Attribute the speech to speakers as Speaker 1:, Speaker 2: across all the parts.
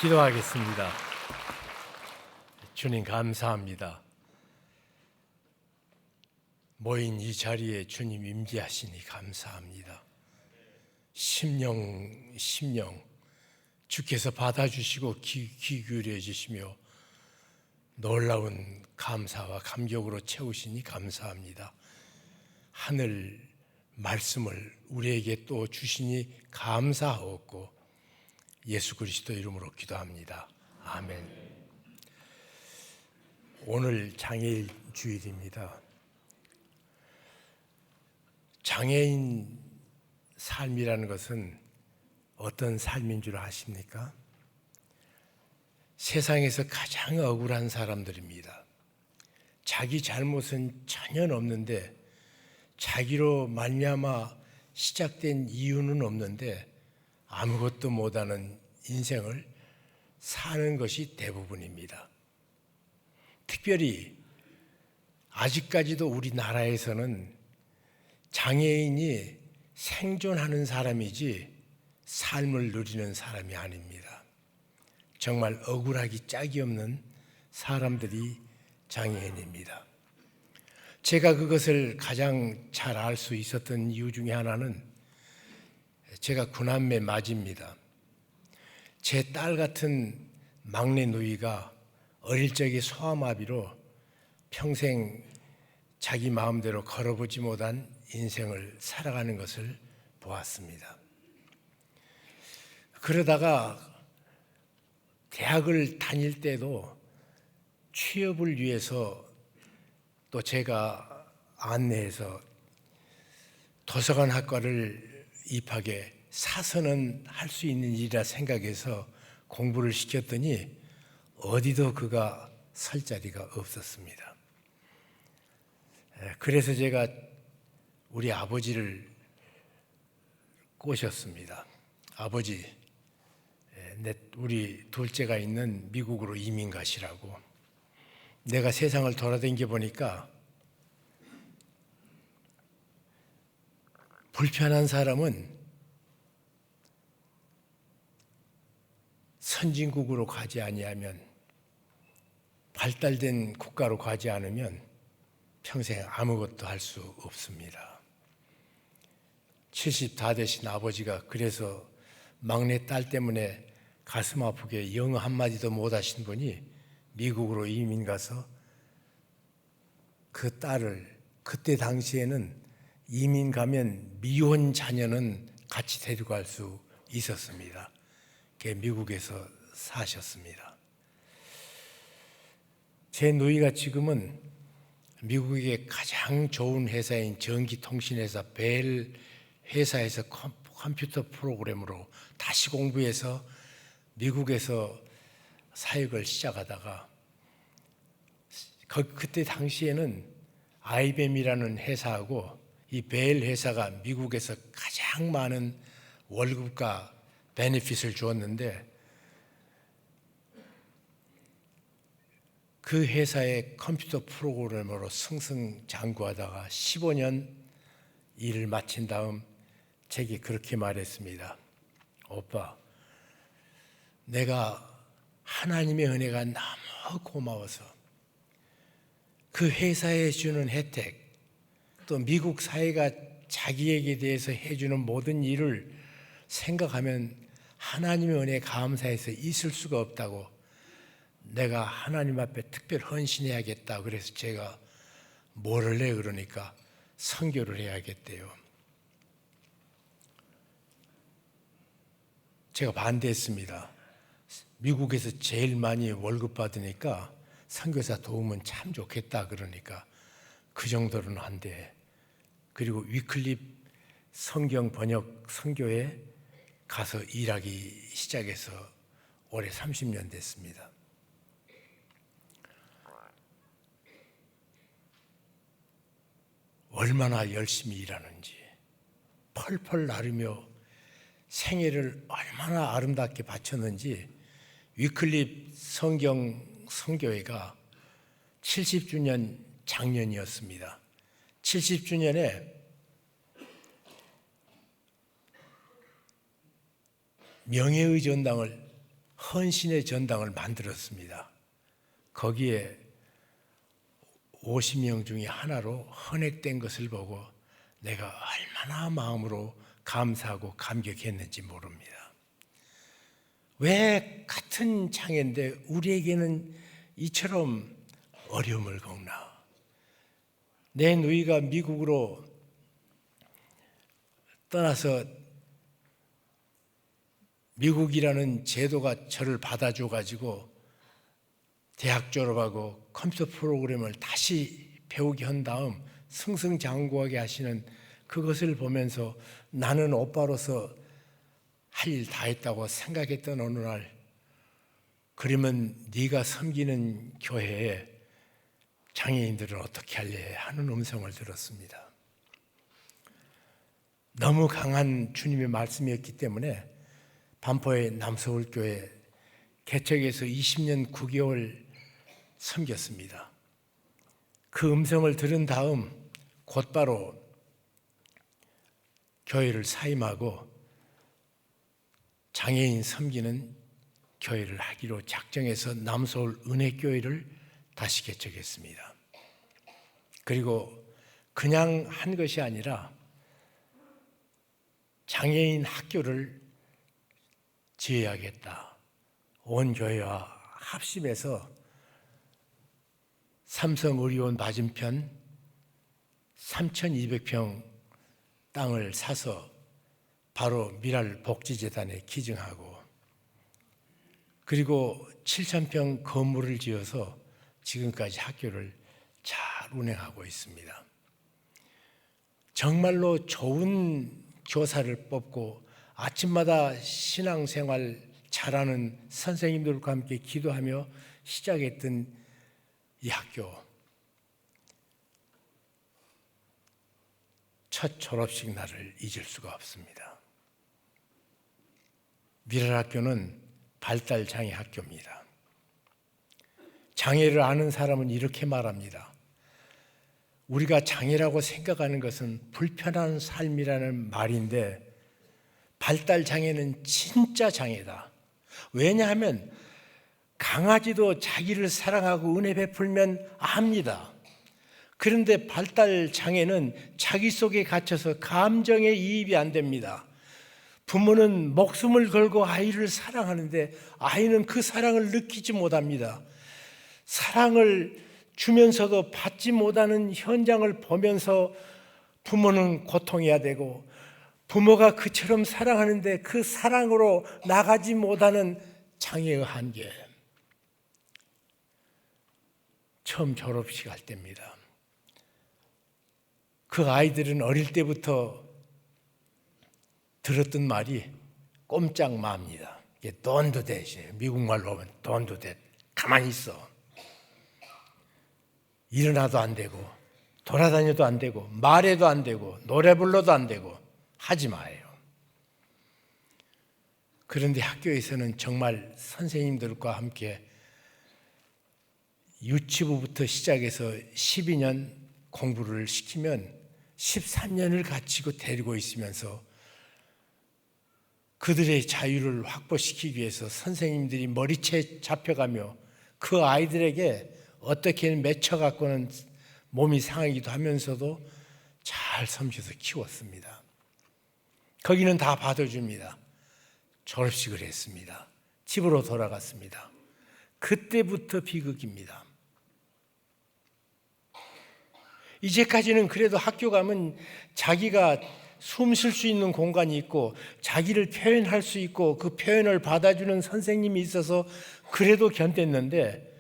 Speaker 1: 기도하겠습니다. 주님 감사합니다. 모인 이 자리에 주님 임재하시니 감사합니다. 심령 주께서 받아주시고 귀 기울여 주시며 놀라운 감사와 감격으로 채우시니 감사합니다. 하늘 말씀을 우리에게 또 주시니 감사하옵고 예수 그리스도 이름으로 기도합니다. 아멘. 오늘 장애인 주일입니다. 장애인 삶이라는 것은 어떤 삶인 줄 아십니까? 세상에서 가장 억울한 사람들입니다. 자기 잘못은 전혀 없는데 자기로 말미암아 시작된 이유는 없는데 아무것도 못하는 인생을 사는 것이 대부분입니다. 특별히 아직까지도 우리나라에서는 장애인이 생존하는 사람이지 삶을 누리는 사람이 아닙니다. 정말 억울하기 짝이 없는 사람들이 장애인입니다. 제가 그것을 가장 잘 알 수 있었던 이유 중에 하나는 제가 구남매 맏입니다. 제 딸 같은 막내 누이가 어릴 적에 소아마비로 평생 자기 마음대로 걸어보지 못한 인생을 살아가는 것을 보았습니다. 그러다가 대학을 다닐 때도 취업을 위해서 또 제가 안내해서 도서관 학과를 입학해 사서는 할 수 있는 일이라 생각해서 공부를 시켰더니 어디도 그가 설 자리가 없었습니다. 그래서 제가 우리 아버지를 꼬셨습니다. 아버지, 우리 둘째가 있는 미국으로 이민 가시라고. 내가 세상을 돌아다녀 보니까 불편한 사람은 선진국으로 가지 아니하면, 발달된 국가로 가지 않으면 평생 아무것도 할 수 없습니다. 70 다 되신 아버지가 그래서 막내 딸 때문에 가슴 아프게 영어 한마디도 못 하신 분이 미국으로 이민 가서 그 딸을, 그때 당시에는 이민 가면 미혼 자녀는 같이 데리고 갈 수 있었습니다. 미국에서 사셨습니다. 제 누이가 지금은 미국의 가장 좋은 회사인 전기통신회사 벨 회사에서 컴퓨터 프로그램으로 다시 공부해서 미국에서 사역을 시작하다가 그때 당시에는 IBM이라는 회사하고 이 벨 회사가 미국에서 가장 많은 월급과 베네핏을 주었는데 그 회사의 컴퓨터 프로그래머로 승승장구하다가 15년 일을 마친 다음 제게 그렇게 말했습니다. 오빠, 내가 하나님의 은혜가 너무 고마워서 그 회사에 주는 혜택, 또 미국 사회가 자기에게 대해서 해주는 모든 일을 생각하면 하나님의 은혜에 감사해서 있을 수가 없다고, 내가 하나님 앞에 특별 헌신해야겠다. 그래서 제가 뭐를 해? 그러니까 선교를 해야겠대요. 제가 반대했습니다. 미국에서 제일 많이 월급 받으니까 선교사 도우면 참 좋겠다. 그러니까 그 정도는 안 돼. 그리고 위클립 성경 번역 선교회 가서 일하기 시작해서 올해 30년 됐습니다. 얼마나 열심히 일하는지, 펄펄 나르며 생애를 얼마나 아름답게 바쳤는지. 위클립 성경 선교회가 70주년 작년이었습니다. 70주년에 명예의 전당을 헌신의 전당을 만들었습니다. 거기에 50명 중에 하나로 헌액된 것을 보고 내가 얼마나 마음으로 감사하고 감격했는지 모릅니다. 왜 같은 장애인데 우리에게는 이처럼 어려움을 겪나? 내 누이가 미국으로 떠나서 미국이라는 제도가 저를 받아줘 가지고 대학 졸업하고 컴퓨터 프로그램을 다시 배우게 한 다음 승승장구하게 하시는 그것을 보면서 나는 오빠로서 할 일 다 했다고 생각했던 어느 날, 그러면 네가 섬기는 교회에 장애인들은 어떻게 할래? 하는 음성을 들었습니다. 너무 강한 주님의 말씀이었기 때문에 반포의 남서울교회 개척해서 20년 9개월 섬겼습니다. 그 음성을 들은 다음 곧바로 교회를 사임하고 장애인 섬기는 교회를 하기로 작정해서 남서울 은혜교회를 다시 개척했습니다. 그리고 그냥 한 것이 아니라 장애인 학교를 지어야겠다. 온 교회와 합심해서 삼성의료원 맞은편 3,200평 땅을 사서 바로 미랄 복지재단에 기증하고, 그리고 7,000평 건물을 지어서 지금까지 학교를 잘 운행하고 있습니다. 정말로 좋은 교사를 뽑고 아침마다 신앙생활 잘하는 선생님들과 함께 기도하며 시작했던 이 학교, 첫 졸업식 날을 잊을 수가 없습니다. 미랄학교는 발달장애 학교입니다. 장애를 아는 사람은 이렇게 말합니다. 우리가 장애라고 생각하는 것은 불편한 삶이라는 말인데 발달장애는 진짜 장애다. 왜냐하면 강아지도 자기를 사랑하고 은혜 베풀면 압니다. 그런데 발달장애는 자기 속에 갇혀서 감정에 이입이 안 됩니다. 부모는 목숨을 걸고 아이를 사랑하는데 아이는 그 사랑을 느끼지 못합니다. 사랑을 주면서도 받지 못하는 현장을 보면서 부모는 고통해야 되고, 부모가 그처럼 사랑하는데 그 사랑으로 나가지 못하는 장애의 한계. 처음 졸업식 할 때입니다. 그 아이들은 어릴 때부터 들었던 말이 꼼짝마입니다. 이게 돈도 대신 미국말로 하면 돈도 대. 가만히 있어. 일어나도 안 되고 돌아다녀도 안 되고 말해도 안 되고 노래 불러도 안 되고 하지 마요. 그런데 학교에서는 정말 선생님들과 함께 유치부부터 시작해서 12년 공부를 시키면 13년을 갖추고 데리고 있으면서 그들의 자유를 확보시키기 위해서 선생님들이 머리채 잡혀가며 그 아이들에게 어떻게는 맺혀갖고는 몸이 상하기도 하면서도 잘 섬겨서 키웠습니다. 거기는 다 받아줍니다. 졸업식을 했습니다. 집으로 돌아갔습니다. 그때부터 비극입니다. 이제까지는 그래도 학교 가면 자기가 숨 쉴 수 있는 공간이 있고 자기를 표현할 수 있고 그 표현을 받아주는 선생님이 있어서 그래도 견뎠는데,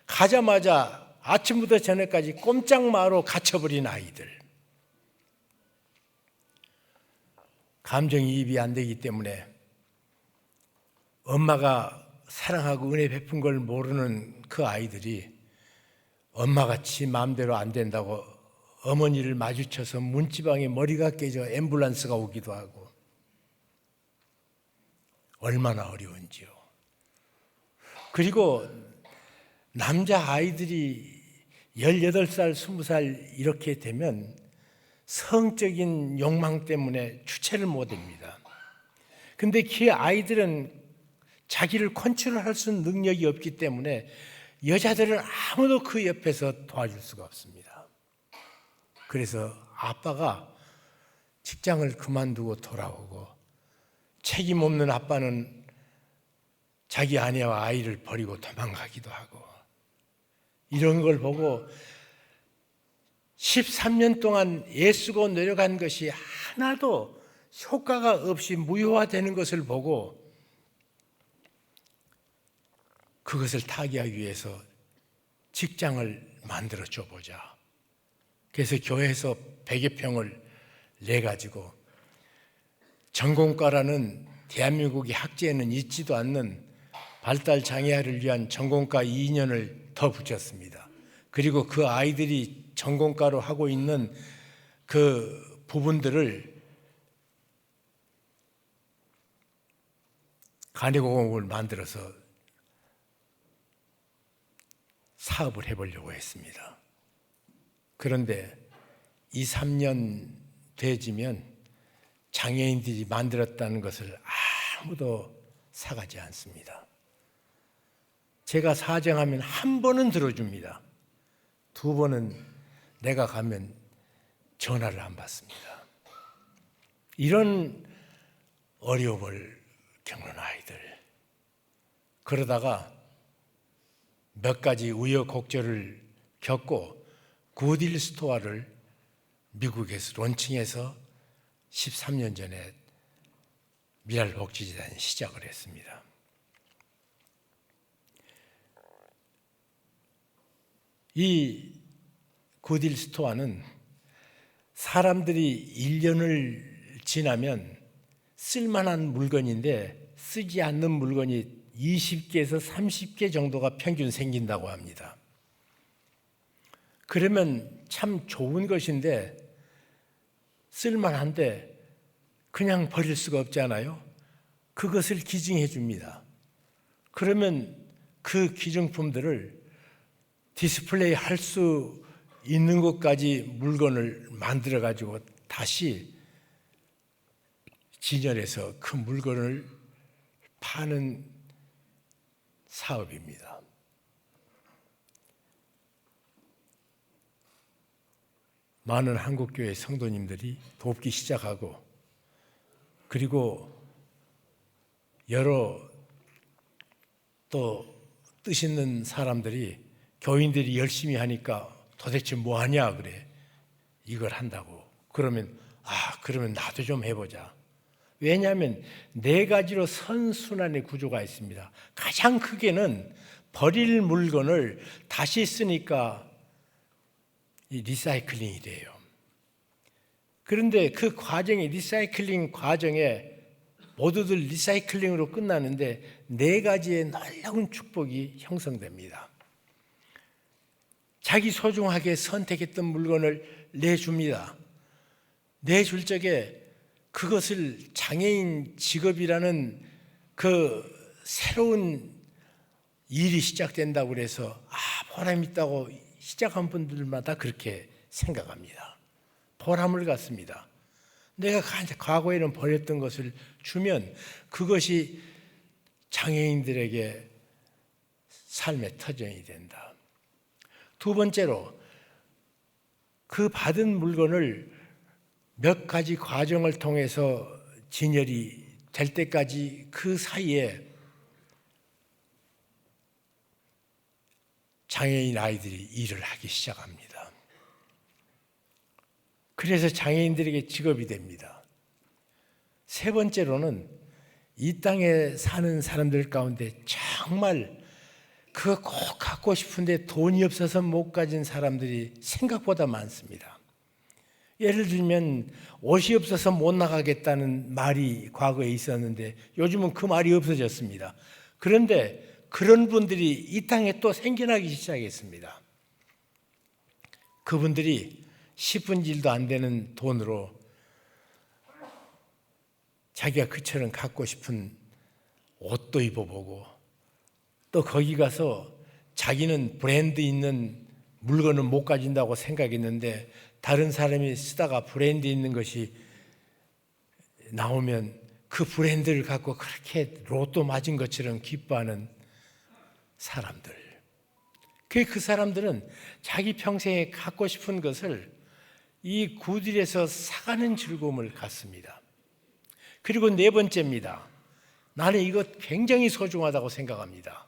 Speaker 1: 가자마자 아침부터 저녁까지 꼼짝마로 갇혀버린 아이들, 감정이입이 안 되기 때문에 엄마가 사랑하고 은혜 베푼 걸 모르는 그 아이들이 엄마같이 마음대로 안 된다고 어머니를 마주쳐서 문지방에 머리가 깨져 앰뷸런스가 오기도 하고, 얼마나 어려운지요. 그리고 남자 아이들이 18살, 20살 이렇게 되면 성적인 욕망 때문에 주체를 못 합니다. 근데 그 아이들은 자기를 컨트롤할 수 있는 능력이 없기 때문에 여자들은 아무도 그 옆에서 도와줄 수가 없습니다. 그래서 아빠가 직장을 그만두고 돌아오고 책임 없는 아빠는 자기 아내와 아이를 버리고 도망가기도 하고 이런 걸 보고 13년 동안 애쓰고 노력한 것이 하나도 효과가 없이 무효화되는 것을 보고 그것을 타개하기 위해서 직장을 만들어 줘보자. 그래서 교회에서 100여 평을 내가지고 전공과라는 대한민국의 학제에는 있지도 않는 발달 장애아를 위한 전공과 2년을 더 붙였습니다. 그리고 그 아이들이 전공과로 하고 있는 그 부분들을 간이공업을 만들어서 사업을 해보려고 했습니다. 그런데 2, 3년 되지면 장애인들이 만들었다는 것을 아무도 사가지 않습니다. 제가 사정하면 한 번은 들어줍니다. 두 번은 내가 가면 전화를 안 받습니다. 이런 어려움을 겪는 아이들. 그러다가 몇 가지 우여곡절을 겪고 굿윌 스토어를 미국에서 론칭해서 13년 전에 미랄복지재단이 시작을 했습니다. 이 굿윌 스토어는 사람들이 1년을 지나면 쓸만한 물건인데 쓰지 않는 물건이 20개에서 30개 정도가 평균 생긴다고 합니다. 그러면 참 좋은 것인데 쓸만한데 그냥 버릴 수가 없잖아요. 그것을 기증해 줍니다. 그러면 그 기증품들을 디스플레이 할 수 있는 것까지 물건을 만들어 가지고 다시 진열해서 그 물건을 파는 사업입니다. 많은 한국교회 성도님들이 돕기 시작하고 그리고 여러 또 뜻 있는 사람들이 교인들이 열심히 하니까 도대체 뭐 하냐 그래. 이걸 한다고. 그러면 그러면 나도 좀 해보자. 왜냐하면 4가지로 선순환의 구조가 있습니다. 가장 크게는 버릴 물건을 다시 쓰니까 이 리사이클링이 돼요. 그런데 그 과정에 리사이클링 과정에 모두들 리사이클링으로 끝나는데 4가지의 놀라운 축복이 형성됩니다. 자기 소중하게 선택했던 물건을 내줍니다. 내줄 적에 그것을 장애인 직업이라는 그 새로운 일이 시작된다고 그래서 보람 있다고 시작한 분들마다 그렇게 생각합니다. 보람을 갖습니다. 내가 과거에는 버렸던 것을 주면 그것이 장애인들에게 삶의 터전이 된다. 두 번째로 그 받은 물건을 몇 가지 과정을 통해서 진열이 될 때까지 그 사이에 장애인 아이들이 일을 하기 시작합니다. 그래서 장애인들에게 직업이 됩니다. 세 번째로는 이 땅에 사는 사람들 가운데 정말 그거 꼭 갖고 싶은데 돈이 없어서 못 가진 사람들이 생각보다 많습니다. 예를 들면 옷이 없어서 못 나가겠다는 말이 과거에 있었는데 요즘은 그 말이 없어졌습니다. 그런데 그런 분들이 이 땅에 또 생겨나기 시작했습니다. 그분들이 10분질도 안 되는 돈으로 자기가 그처럼 갖고 싶은 옷도 입어보고 또 거기 가서 자기는 브랜드 있는 물건은 못 가진다고 생각했는데 다른 사람이 쓰다가 브랜드 있는 것이 나오면 그 브랜드를 갖고 그렇게 로또 맞은 것처럼 기뻐하는 사람들. 그 사람들은 자기 평생에 갖고 싶은 것을 이 굿딜에서 사가는 즐거움을 갖습니다. 그리고 네 번째입니다. 나는 이거 굉장히 소중하다고 생각합니다.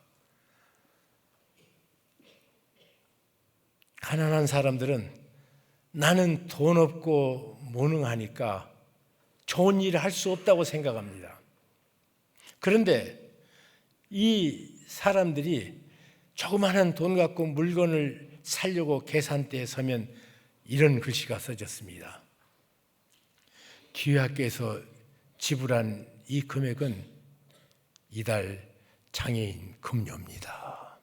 Speaker 1: 가난한 사람들은 나는 돈 없고 무능하니까 좋은 일을 할 수 없다고 생각합니다. 그런데 이 사람들이 조그마한 돈 갖고 물건을 사려고 계산대에 서면 이런 글씨가 써졌습니다. 기획학교에서 지불한 이 금액은 이달 장애인 급료입니다.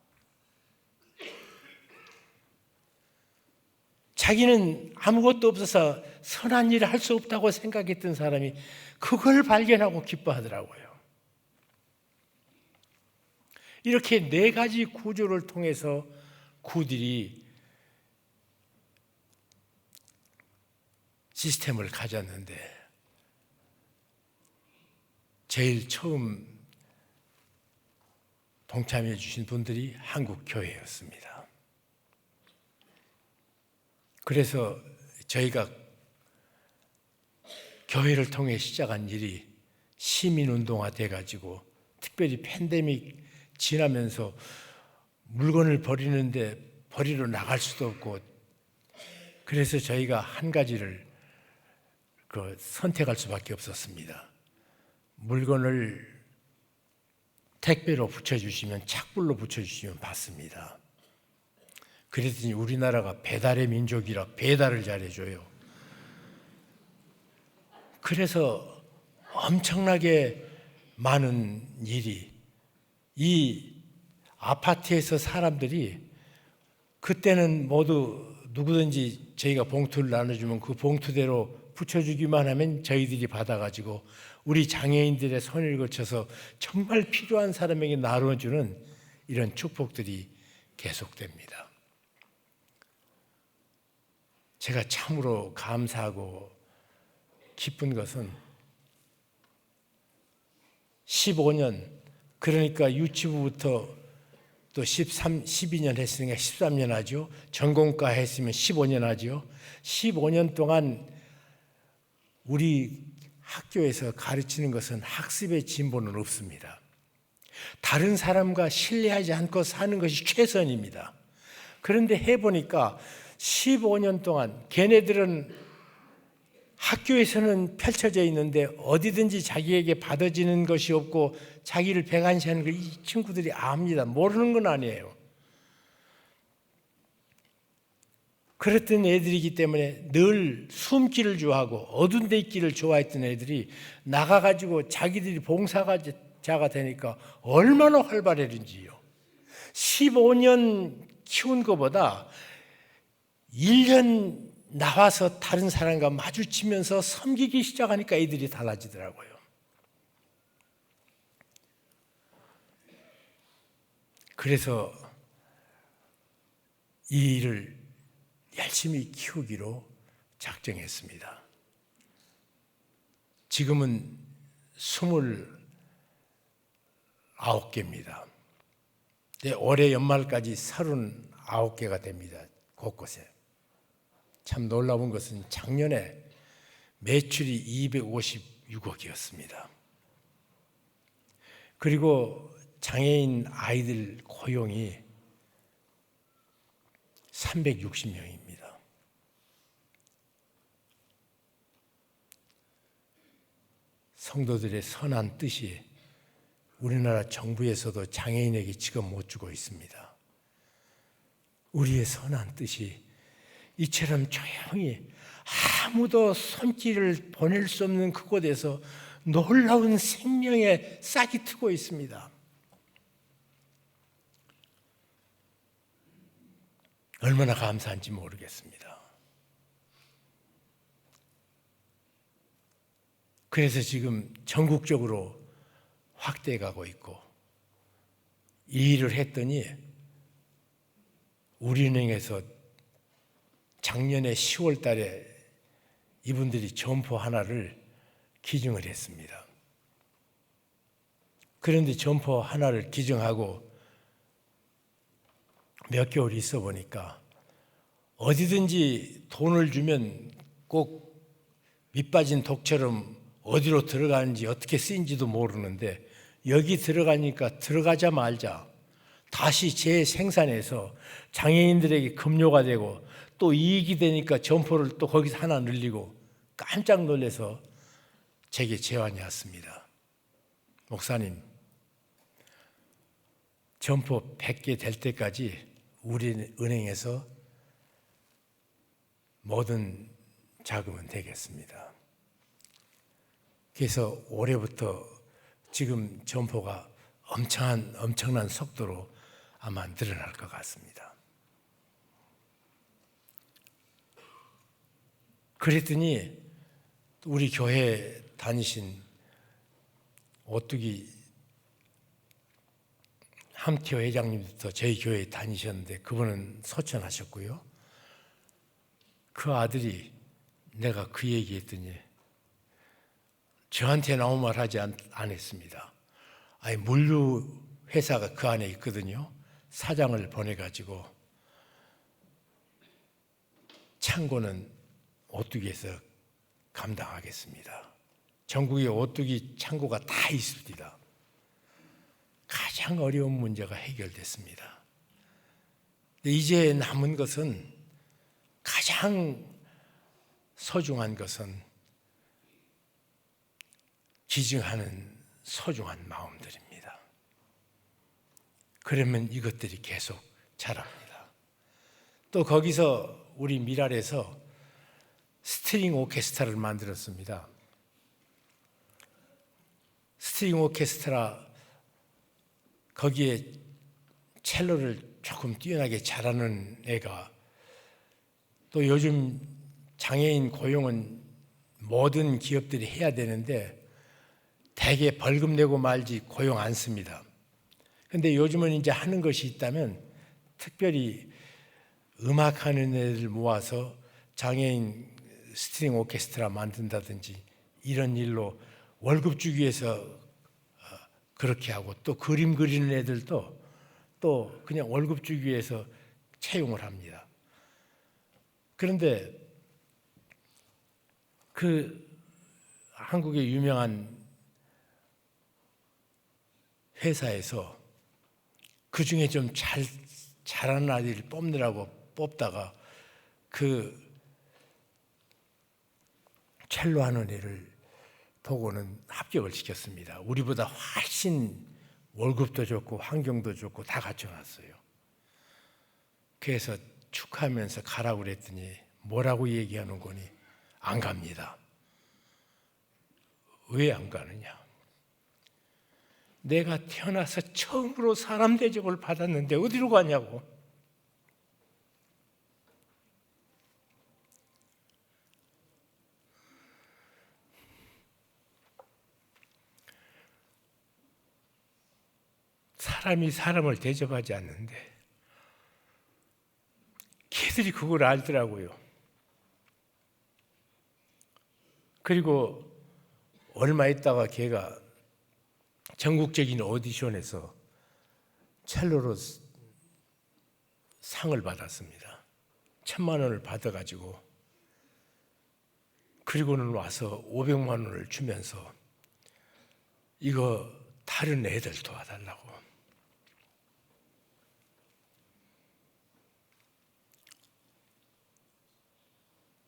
Speaker 1: 자기는 아무것도 없어서 선한 일을 할 수 없다고 생각했던 사람이 그걸 발견하고 기뻐하더라고요. 이렇게 네 가지 구조를 통해서 굿딜이 시스템을 가졌는데 제일 처음 동참해 주신 분들이 한국 교회였습니다. 그래서 저희가 교회를 통해 시작한 일이 시민운동화 돼가지고 특별히 팬데믹 지나면서 물건을 버리는데 버리러 나갈 수도 없고 그래서 저희가 한 가지를 선택할 수밖에 없었습니다. 물건을 택배로 붙여주시면 착불로 붙여주시면 받습니다. 그랬더니 우리나라가 배달의 민족이라 배달을 잘해줘요. 그래서 엄청나게 많은 일이 이 아파트에서 사람들이 그때는 모두 누구든지 저희가 봉투를 나눠주면 그 봉투대로 붙여주기만 하면 저희들이 받아가지고 우리 장애인들의 손을 거쳐서 정말 필요한 사람에게 나눠주는 이런 축복들이 계속됩니다. 제가 참으로 감사하고 기쁜 것은 15년 그러니까 유치부부터 또 12년 했으니까 13년 하죠. 전공과 했으면 15년 하죠. 15년 동안 우리 학교에서 가르치는 것은 학습의 진보는 없습니다. 다른 사람과 신뢰하지 않고 사는 것이 최선입니다. 그런데 해보니까 15년 동안 걔네들은 학교에서는 펼쳐져 있는데 어디든지 자기에게 받아지는 것이 없고 자기를 배관시하는 걸 이 친구들이 압니다. 모르는 건 아니에요. 그랬던 애들이기 때문에 늘 숨기를 좋아하고 어두운 데 있기를 좋아했던 애들이 나가가지고 자기들이 봉사자가 되니까 얼마나 활발해진지요. 15년 키운 것보다 1년 나와서 다른 사람과 마주치면서 섬기기 시작하니까 애들이 달라지더라고요. 그래서 이 일을 열심히 키우기로 작정했습니다. 지금은 29개입니다. 올해 연말까지 39개가 됩니다. 곳곳에. 참 놀라운 것은 작년에 매출이 256억이었습니다. 그리고 장애인 아이들 고용이 360명입니다. 성도들의 선한 뜻이 우리나라 정부에서도 장애인에게 지금 못 주고 있습니다. 우리의 선한 뜻이 이처럼 조용히 아무도 손길을 보낼 수 없는 그곳에서 놀라운 생명의 싹이 트고 있습니다. 얼마나 감사한지 모르겠습니다. 그래서 지금 전국적으로 확대해 가고 있고 이 일을 했더니 우리은행에서 작년에 10월 달에 이분들이 점포 하나를 기증을 했습니다. 그런데 점포 하나를 기증하고 몇 개월 있어 보니까 어디든지 돈을 주면 꼭 밑빠진 독처럼 어디로 들어가는지 어떻게 쓰인지도 모르는데 여기 들어가니까 들어가자 말자 다시 재생산해서 장애인들에게 급료가 되고 또 이익이 되니까 점포를 또 거기서 하나 늘리고 깜짝 놀라서 제게 제안이 왔습니다. 목사님, 점포 100개 될 때까지 우리 은행에서 모든 자금은 되겠습니다. 그래서 올해부터 지금 점포가 엄청난 속도로 아마 늘어날 것 같습니다. 그랬더니 우리 교회 다니신 오뚜기 함티어 회장님도 저희 교회에 다니셨는데 그분은 소천하셨고요. 그 아들이 내가 그 얘기했더니 저한테는 아무 말 하지 않았습니다. 아니 물류 회사가 그 안에 있거든요. 사장을 보내가지고 창고는 오뚜기에서 감당하겠습니다. 전국에 오뚜기 창고가 다 있습니다. 가장 어려운 문제가 해결됐습니다. 이제 남은 것은 가장 소중한 것은 기증하는 소중한 마음들입니다. 그러면 이것들이 계속 자랍니다. 또 거기서 우리 미랄에서 스트링 오케스트라를 만들었습니다. 스트링 오케스트라 거기에 첼로를 조금 뛰어나게 잘하는 애가 또 요즘 장애인 고용은 모든 기업들이 해야 되는데 대개 벌금 내고 말지 고용 안 씁니다. 근데 요즘은 이제 하는 것이 있다면 특별히 음악하는 애들 모아서 장애인 스트링 오케스트라 만든다든지 이런 일로 월급 주기 위해서 그렇게 하고 또 그림 그리는 애들도 또 그냥 월급 주기 위해서 채용을 합니다. 그런데 그 한국의 유명한 회사에서 그 중에 좀 잘하는 아이를 뽑느라고 뽑다가 그 첼로 하는 애를 보고는 합격을 시켰습니다. 우리보다 훨씬 월급도 좋고 환경도 좋고 다 갖춰놨어요. 그래서 축하하면서 가라고 그랬더니 뭐라고 얘기하는 거니? 안 갑니다. 왜 안 가느냐? 내가 태어나서 처음으로 사람 대접을 받았는데 어디로 가냐고. 사람이 사람을 대접하지 않는데 걔들이 그걸 알더라고요. 그리고 얼마 있다가 걔가 전국적인 오디션에서 첼로로 상을 받았습니다. 1,000만 원을 받아가지고 그리고는 와서 500만 원을 주면서 이거 다른 애들 도와달라고.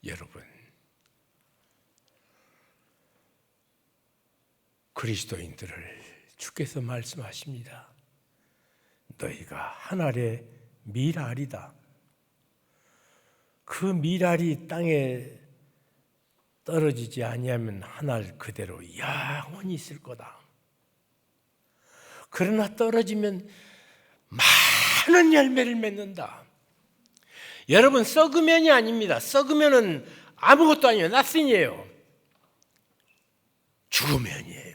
Speaker 1: 여러분, 그리스도인들을 주께서 말씀하십니다. 너희가 한 알의 밀알이다. 그 밀알이 땅에 떨어지지 아니하면 한 알 그대로 영원히 있을 거다. 그러나 떨어지면 많은 열매를 맺는다. 여러분, 썩으면이 아닙니다. 썩으면은 아무것도 아니에요. nothing이에요. 죽으면이에요.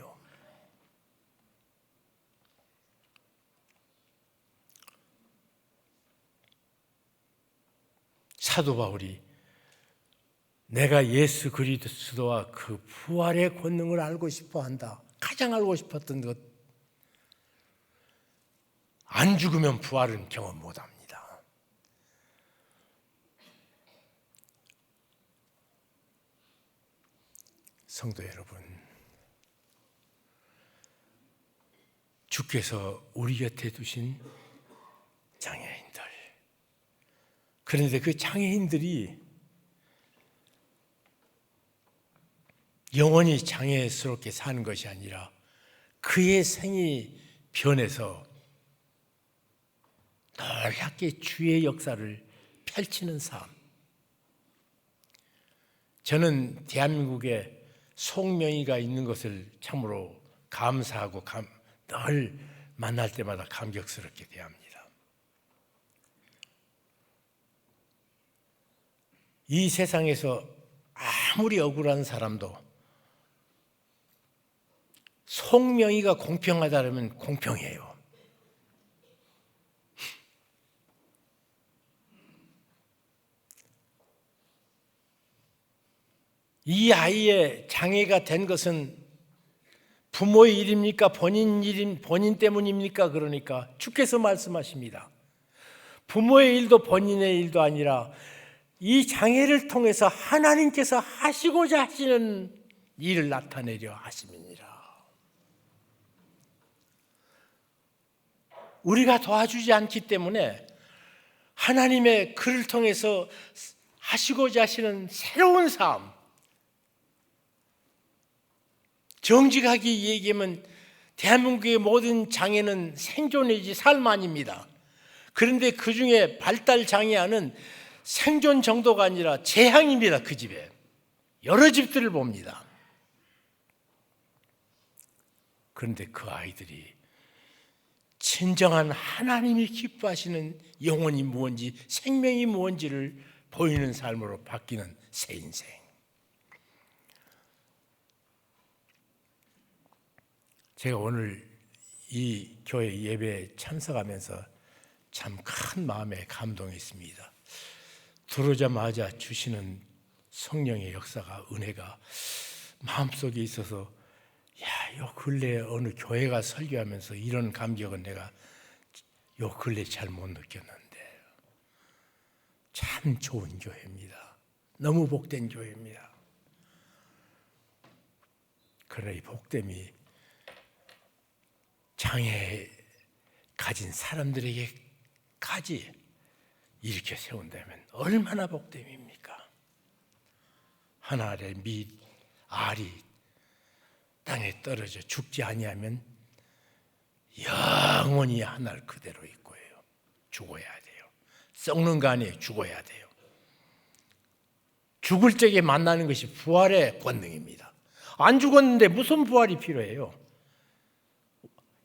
Speaker 1: 사도 바울이 내가 예수 그리스도와 그 부활의 권능을 알고 싶어 한다. 가장 알고 싶었던 것, 안 죽으면 부활은 경험 못합니다. 성도 여러분, 주께서 우리 곁에 두신 장애인들, 그런데 그 장애인들이 영원히 장애스럽게 사는 것이 아니라 그의 생이 변해서 놀랍게 주의 역사를 펼치는 삶. 저는 대한민국에 송명희가 있는 것을 참으로 감사하고 늘 만날 때마다 감격스럽게 대합니다. 이 세상에서 아무리 억울한 사람도 송명희가 공평하다면 공평해요. 이 아이의 장애가 된 것은 부모의 일입니까? 본인 때문입니까? 그러니까 주께서 말씀하십니다. 부모의 일도 본인의 일도 아니라 이 장애를 통해서 하나님께서 하시고자 하시는 일을 나타내려 하심이니라. 우리가 도와주지 않기 때문에 하나님의 그를 통해서 하시고자 하시는 새로운 삶, 정직하게 얘기하면 대한민국의 모든 장애는 생존이지 삶 아닙니다. 그런데 그 중에 발달 장애아는 생존 정도가 아니라 재앙입니다. 그 집에 여러 집들을 봅니다. 그런데 그 아이들이 진정한 하나님이 기뻐하시는 영혼이 무엇인지, 생명이 무엇인지를 보이는 삶으로 바뀌는 새 인생. 제가 오늘 이 교회 예배에 참석하면서 참 큰 마음에 감동이 있습니다. 들어오자마자 주시는 성령의 역사가, 은혜가 마음속에 있어서, 요 근래에 어느 교회가 설교하면서 이런 감격은 내가 요 근래 잘 못 느꼈는데 참 좋은 교회입니다. 너무 복된 교회입니다. 그러나 이 복됨이 장애 가진 사람들에게까지 일으켜 세운다면 얼마나 복됨입니까? 한 알의 밑 알이 땅에 떨어져 죽지 아니하면 영원히 한 알 그대로 있고요. 죽어야 돼요. 썩는 거 아니에요. 죽어야 돼요. 죽을 적에 만나는 것이 부활의 권능입니다. 안 죽었는데 무슨 부활이 필요해요?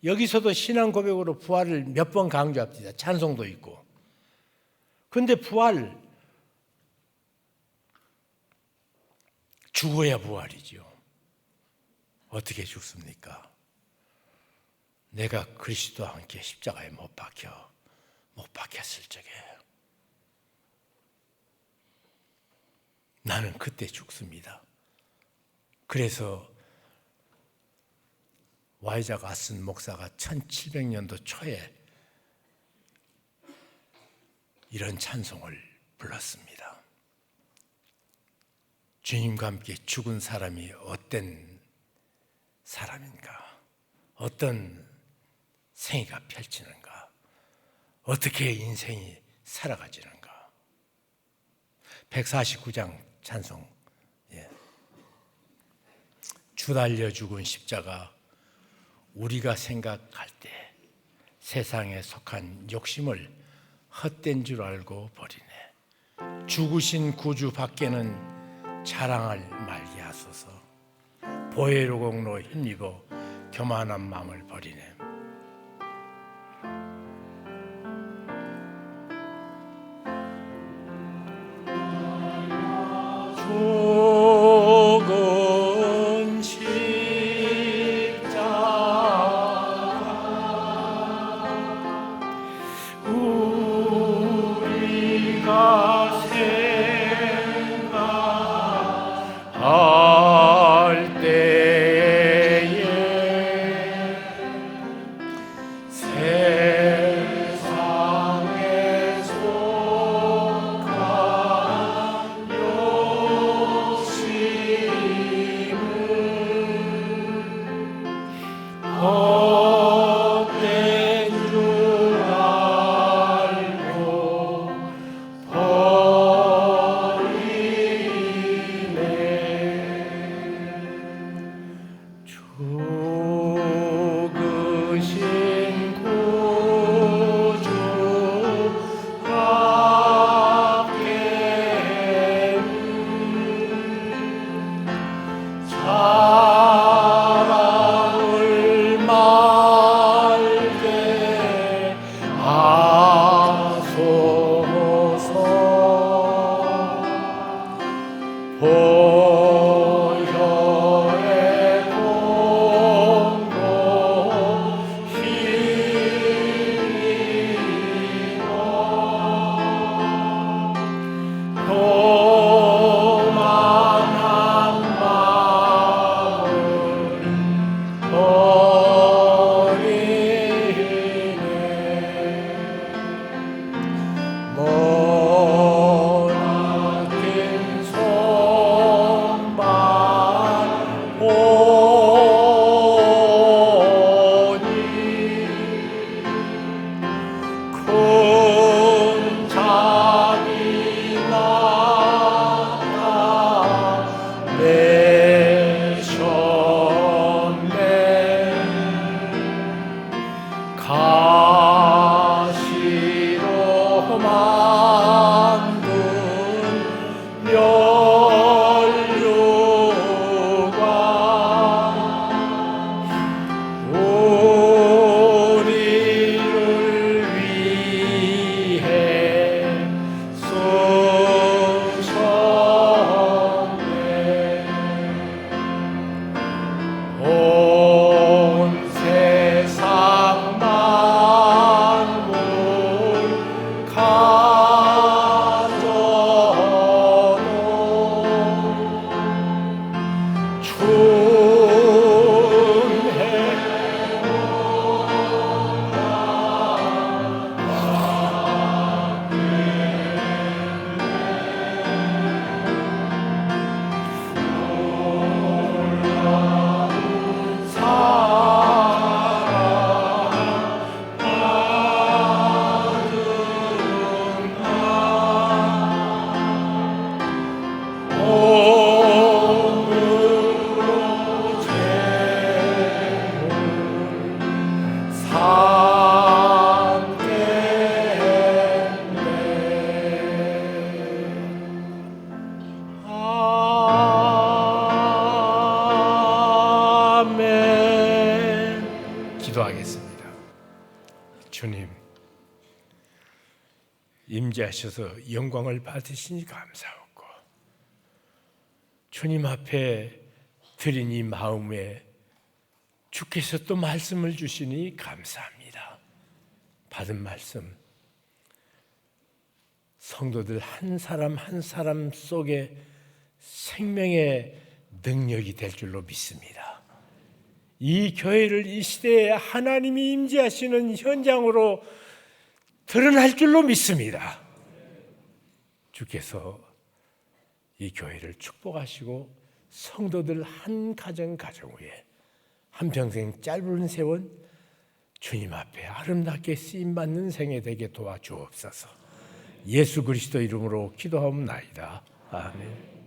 Speaker 1: 여기서도 신앙 고백으로 부활을 몇 번 강조합니다. 찬송도 있고. 그런데 부활, 죽어야 부활이죠. 어떻게 죽습니까? 내가 그리스도와 함께 십자가에 못 박혔을 적에 나는 그때 죽습니다. 그래서 와이작 아슨 목사가 1700년도 초에 이런 찬송을 불렀습니다. 주님과 함께 죽은 사람이 어떤 사람인가? 어떤 생애가 펼치는가? 어떻게 인생이 살아가지는가? 149장 찬송. 주 달려 죽은 십자가, 우리가 생각할 때 세상에 속한 욕심을 헛된 줄 알고 버리네. 죽으신 구주 밖에는 자랑할 말게 하소서. 보혜로 공로 힘입어 교만한 마음을 버리네. 죽은 십자가 우리가 생각할 때에 가시로 만든 면류관 우리를 위해 쏟으셨네. 온 세상 만물 가져도 준해 아멘. 기도하겠습니다. 주님, 임재하셔서 영광을 받으시니 감사하고 주님 앞에 드린 이 마음에 주께서 또 말씀을 주시니 감사합니다. 받은 말씀 성도들 한 사람 한 사람 속에 생명의 능력이 될 줄로 믿습니다. 이 교회를 이 시대에 하나님이 임재하시는 현장으로 드러날 줄로 믿습니다. 주께서 이 교회를 축복하시고 성도들 한 가정 위에 한평생 짧은 세월 주님 앞에 아름답게 쓰임받는 생애 되게 도와주옵소서. 예수 그리스도 이름으로 기도하옵나이다. 아멘.